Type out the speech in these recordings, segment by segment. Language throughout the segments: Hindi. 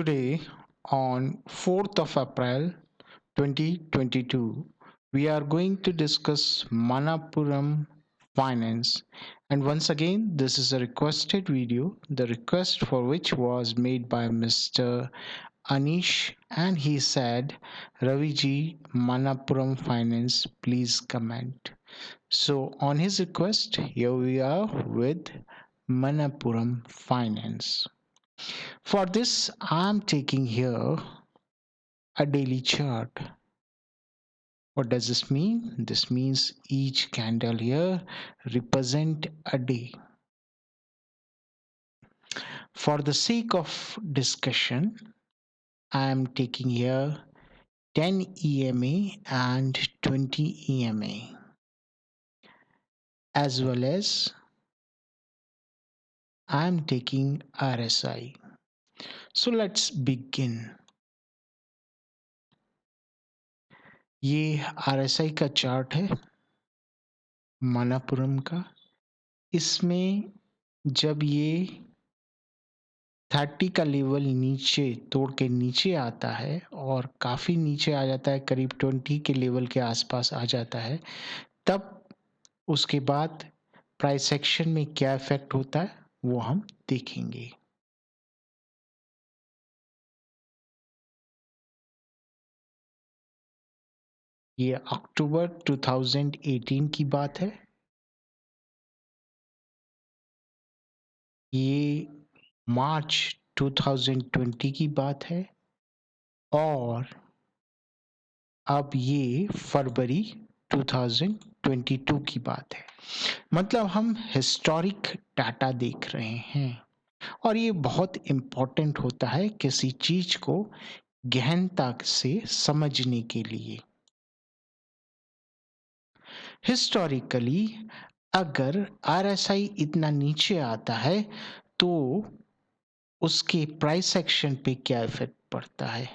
Today, on 4th of April 2022, we are going to discuss Manapuram Finance. And once again, this is a requested video, the request for which was made by Mr. Anish, and he said, Raviji, Manapuram Finance, please comment. So, on his request, here we are with Manapuram Finance. For this, I'm taking here a daily chart. What does this mean? This means each candle here represent a day. For the sake of discussion, I am taking here 10 EMA and 20 EMA, as well as I am taking RSI. So let's begin. ये RSI का चार्ट है मनापुरम का. इसमें जब ये 30 का लेवल नीचे तोड़ के नीचे आता है और काफ़ी नीचे आ जाता है, करीब 20 के लेवल के आसपास आ जाता है, तब उसके बाद प्राइस एक्शन में क्या इफेक्ट होता है वो हम देखेंगे. ये अक्टूबर 2018 की बात है. ये मार्च 2020 की बात है और अब ये फरवरी 2022 की बात है. मतलब हम हिस्टोरिक डाटा देख रहे हैं और ये बहुत इम्पोर्टेंट होता है किसी चीज को गहनता से समझने के लिए. हिस्टोरिकली अगर आरएसआई इतना नीचे आता है तो उसके प्राइस एक्शन पे क्या इफेक्ट पड़ता है.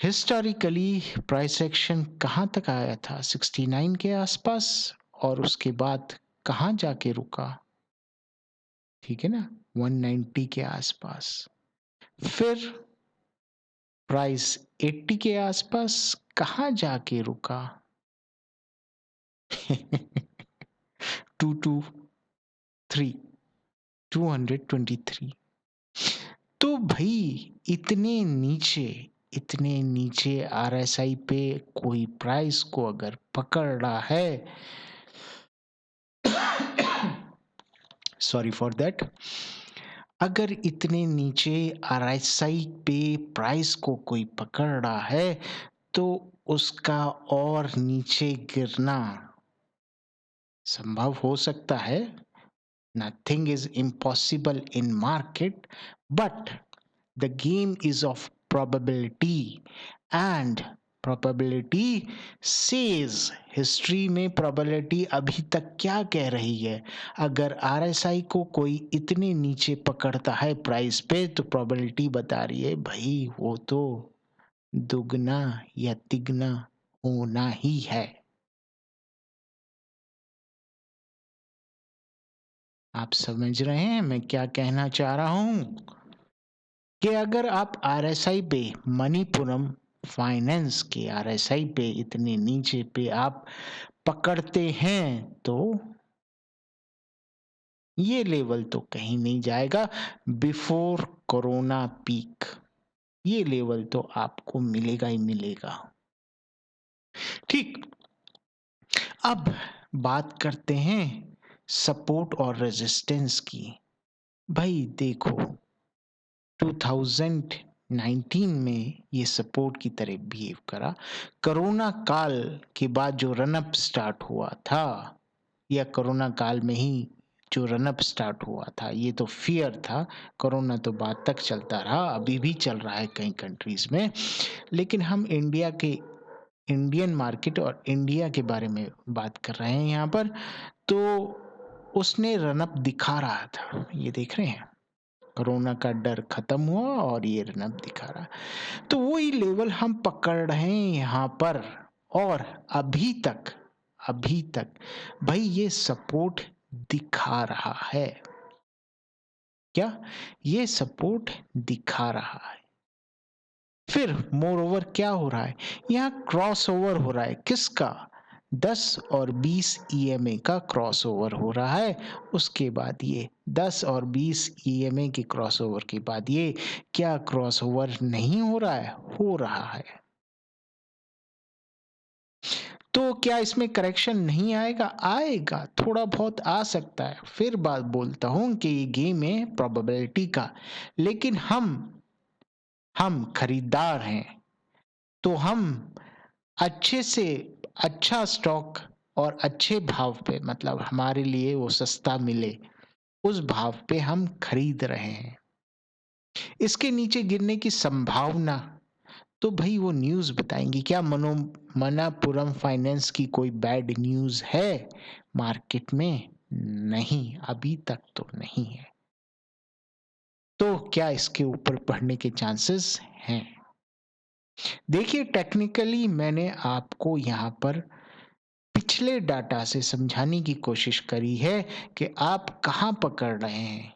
हिस्टोरिकली प्राइस एक्शन कहाँ तक आया था? 69 के आसपास और उसके बाद कहाँ जाके रुका? ठीक है ना, 190 के आसपास. फिर प्राइस 80 के आसपास कहाँ जाके रुका? 223 223. तो भाई इतने नीचे आरएसआई पे कोई प्राइस को अगर पकड़ रहा है, सॉरी फॉर दैट, अगर इतने नीचे आरएसआई पे प्राइस को कोई पकड़ रहा है तो उसका और नीचे गिरना संभव हो सकता है. Nothing is impossible in market, but the game is of probability and probability says, history में probability अभी तक क्या कह रही है? अगर RSI को कोई इतने नीचे पकड़ता है प्राइस पे तो probability बता रही है भाई वो तो दुगना या तिगना होना ही है. आप समझ रहे हैं मैं क्या कहना चाह रहा हूं? कि अगर आप आरएसआई पे, मणिपुरम फाइनेंस के आरएसआई पे इतने नीचे पे आप पकड़ते हैं तो ये लेवल तो कहीं नहीं जाएगा. बिफोर कोरोना पीक ये लेवल तो आपको मिलेगा ही मिलेगा. ठीक, अब बात करते हैं सपोर्ट और रेजिस्टेंस की. भाई देखो 2019 में ये सपोर्ट की तरह बिहेव करा. कोरोना काल के बाद जो रनअप स्टार्ट हुआ था, या कोरोना काल में ही जो रनअप स्टार्ट हुआ था, ये तो फियर था. कोरोना तो बाद तक चलता रहा, अभी भी चल रहा है कई कंट्रीज में. लेकिन हम इंडियन मार्केट और इंडिया के बारे में बात कर रहे हैं यहाँ पर. तो उसने रनअप दिखा रहा था, ये देख रहे हैं, कोरोना का डर खत्म हुआ और ये रनअप दिखा रहा. तो वही लेवल हम पकड़ रहे हैं यहाँ पर. और अभी तक भाई ये सपोर्ट दिखा रहा है. क्या ये सपोर्ट दिखा रहा है। फिर मोर ओवर क्या हो रहा है, यहाँ क्रॉस ओवर हो रहा है। किसका? 10 और 20 ईएमए का क्रॉस ओवर हो रहा है। उसके बाद ये 10 और 20 ईएमए के क्रॉस ओवर के बाद ये क्या क्रॉस ओवर नहीं हो रहा है? हो रहा है। तो क्या इसमें करेक्शन नहीं आएगा? आएगा, थोड़ा बहुत आ सकता है। फिर बात बोलता हूं कि ये गेम है प्रोबेबिलिटी का, लेकिन हम खरीदार हैं, तो हम अच्छे से अच्छा स्टॉक और अच्छे भाव पे, मतलब हमारे लिए वो सस्ता मिले उस भाव पे हम खरीद रहे हैं। इसके नीचे गिरने की संभावना तो भाई वो न्यूज़ बताएंगी। क्या मनापुरम फाइनेंस की कोई बैड न्यूज़ है मार्केट में? नहीं, अभी तक तो नहीं है। तो क्या इसके ऊपर बढ़ने के चांसेस हैं? देखिए, टेक्निकली मैंने आपको यहाँ पर पिछले डाटा से समझाने की कोशिश करी है कि आप कहाँ पकड़ रहे हैं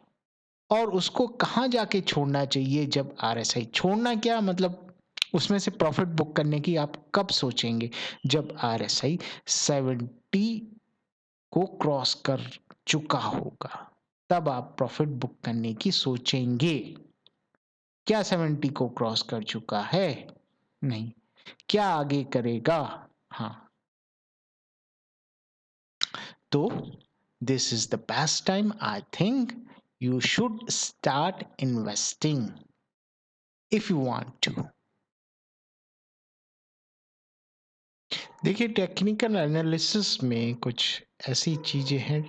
और उसको कहाँ जाके छोड़ना चाहिए। जब आरएसआई छोड़ना, क्या मतलब उसमें से प्रॉफिट बुक करने की आप कब सोचेंगे? जब आरएसआई 70 को क्रॉस कर चुका होगा, तब आप प्रॉफिट बुक करने की सोचेंगे। क्या 70 को क्रॉस कर चुका है? नहीं। क्या आगे करेगा? हाँ। तो this is the best time I think you should start investing if you want to. देखिए, टेक्निकल एनालिसिस में कुछ ऐसी चीजें हैं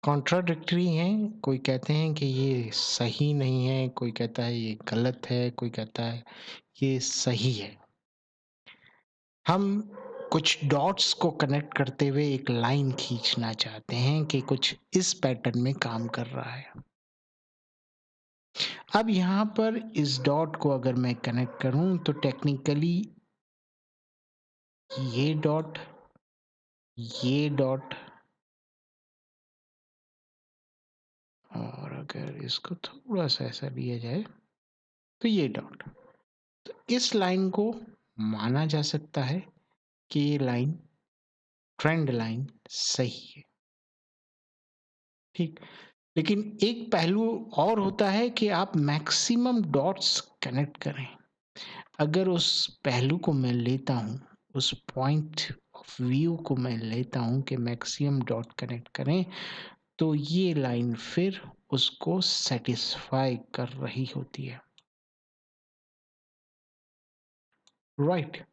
कॉन्ट्राडिक्टरी हैं। कोई कहते हैं कि ये सही नहीं है, कोई कहता है ये गलत है, कोई कहता है ये सही है। हम कुछ डॉट्स को कनेक्ट करते हुए एक लाइन खींचना चाहते हैं कि कुछ इस पैटर्न में काम कर रहा है। अब यहाँ पर इस डॉट को अगर मैं कनेक्ट करूं तो टेक्निकली ये डॉट, ये डॉट, और अगर इसको थोड़ा सा ऐसा लिया जाए तो ये डॉट, तो इस लाइन को माना जा सकता है कि ये लाइन ट्रेंड लाइन सही है। ठीक। लेकिन एक पहलू और होता है कि आप मैक्सिमम डॉट्स कनेक्ट करें। अगर उस पहलू को मैं लेता हूं, उस पॉइंट ऑफ व्यू को मैं लेता हूं कि मैक्सिमम डॉट कनेक्ट करें, तो ये लाइन फिर उसको सेटिस्फाई कर रही होती है। राइट।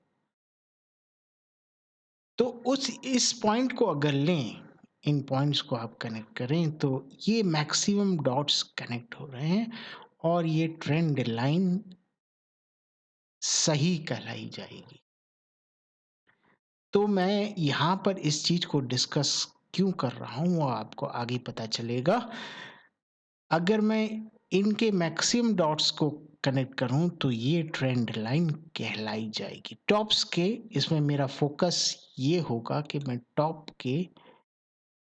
तो उस इस पॉइंट को अगर लें, इन पॉइंट्स को आप कनेक्ट करें, तो ये मैक्सिमम डॉट्स कनेक्ट हो रहे हैं और ये ट्रेंड लाइन सही कहलाई जाएगी। तो मैं यहाँ पर इस चीज को डिस्कस क्यों कर रहा हूँ वो आपको आगे पता चलेगा। अगर मैं इनके मैक्सिमम डॉट्स को कनेक्ट करूं तो ये ट्रेंड लाइन कहलाई जाएगी। टॉप्स के इसमें मेरा फोकस ये होगा कि मैं टॉप के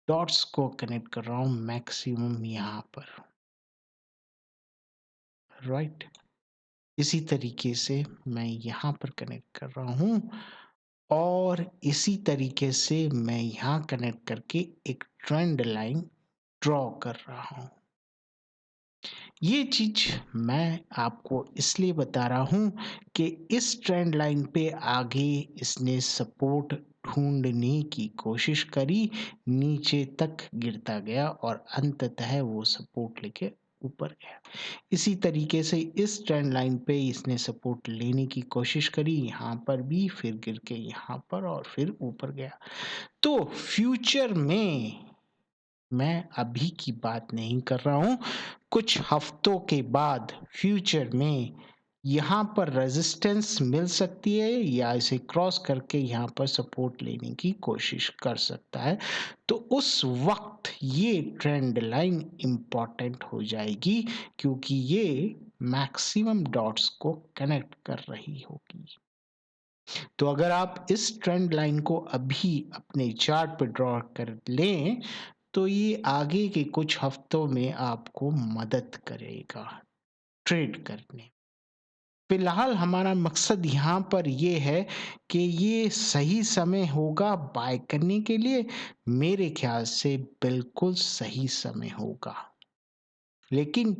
डॉट्स को कनेक्ट कर रहा हूं मैक्सिमम यहाँ पर। राइट। इसी तरीके से मैं यहाँ पर कनेक्ट कर रहा हूं और इसी तरीके से मैं यहाँ कनेक्ट करके एक ट्रेंड लाइन ड्रॉ कर रहा हूं। ये चीज मैं आपको इसलिए बता रहा हूं कि इस ट्रेंड लाइन पे आगे इसने सपोर्ट ढूंढने की कोशिश करी, नीचे तक गिरता गया और अंततः वो सपोर्ट लेके ऊपर गया। इसी तरीके से इस ट्रेंड लाइन पे इसने सपोर्ट लेने की कोशिश करी, यहाँ पर भी, फिर गिर के यहाँ पर और फिर ऊपर गया। तो फ्यूचर में मैं अभी की बात नहीं कर रहा हूं, कुछ हफ्तों के बाद फ्यूचर में यहाँ पर रेजिस्टेंस मिल सकती है या इसे क्रॉस करके यहाँ पर सपोर्ट लेने की कोशिश कर सकता है। तो उस वक्त ये ट्रेंड लाइन इंपॉर्टेंट हो जाएगी क्योंकि ये मैक्सिमम डॉट्स को कनेक्ट कर रही होगी। तो अगर आप इस ट्रेंड लाइन को अभी अपने चार्ट पर ड्रॉ कर लें तो ये आगे के कुछ हफ्तों में आपको मदद करेगा ट्रेड करने। फिलहाल हमारा मकसद यहाँ पर ये है कि ये सही समय होगा बाय करने के लिए। मेरे ख्याल से बिल्कुल सही समय होगा, लेकिन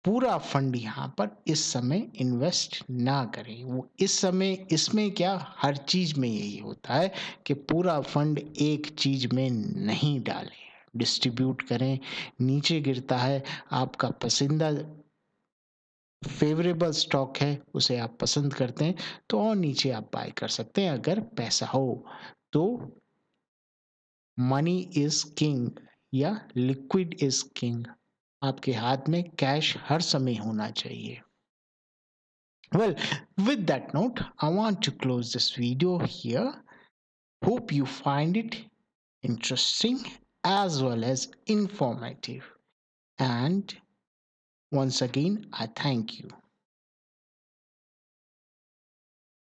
पूरा फंड यहाँ पर इस समय इन्वेस्ट ना करें। वो इस समय इसमें क्या, हर चीज में यही होता है कि पूरा फंड एक चीज में नहीं डालें, डिस्ट्रीब्यूट करें। नीचे गिरता है, आपका पसंदीदा फेवरेबल स्टॉक है, उसे आप पसंद करते हैं तो और नीचे आप बाय कर सकते हैं अगर पैसा हो तो। मनी इज किंग या लिक्विड इज किंग। आपके हाथ में कैश हर समय होना चाहिए। Well, with that note, I want to close this video here. Hope you find it interesting as well as informative. And once again, I thank you.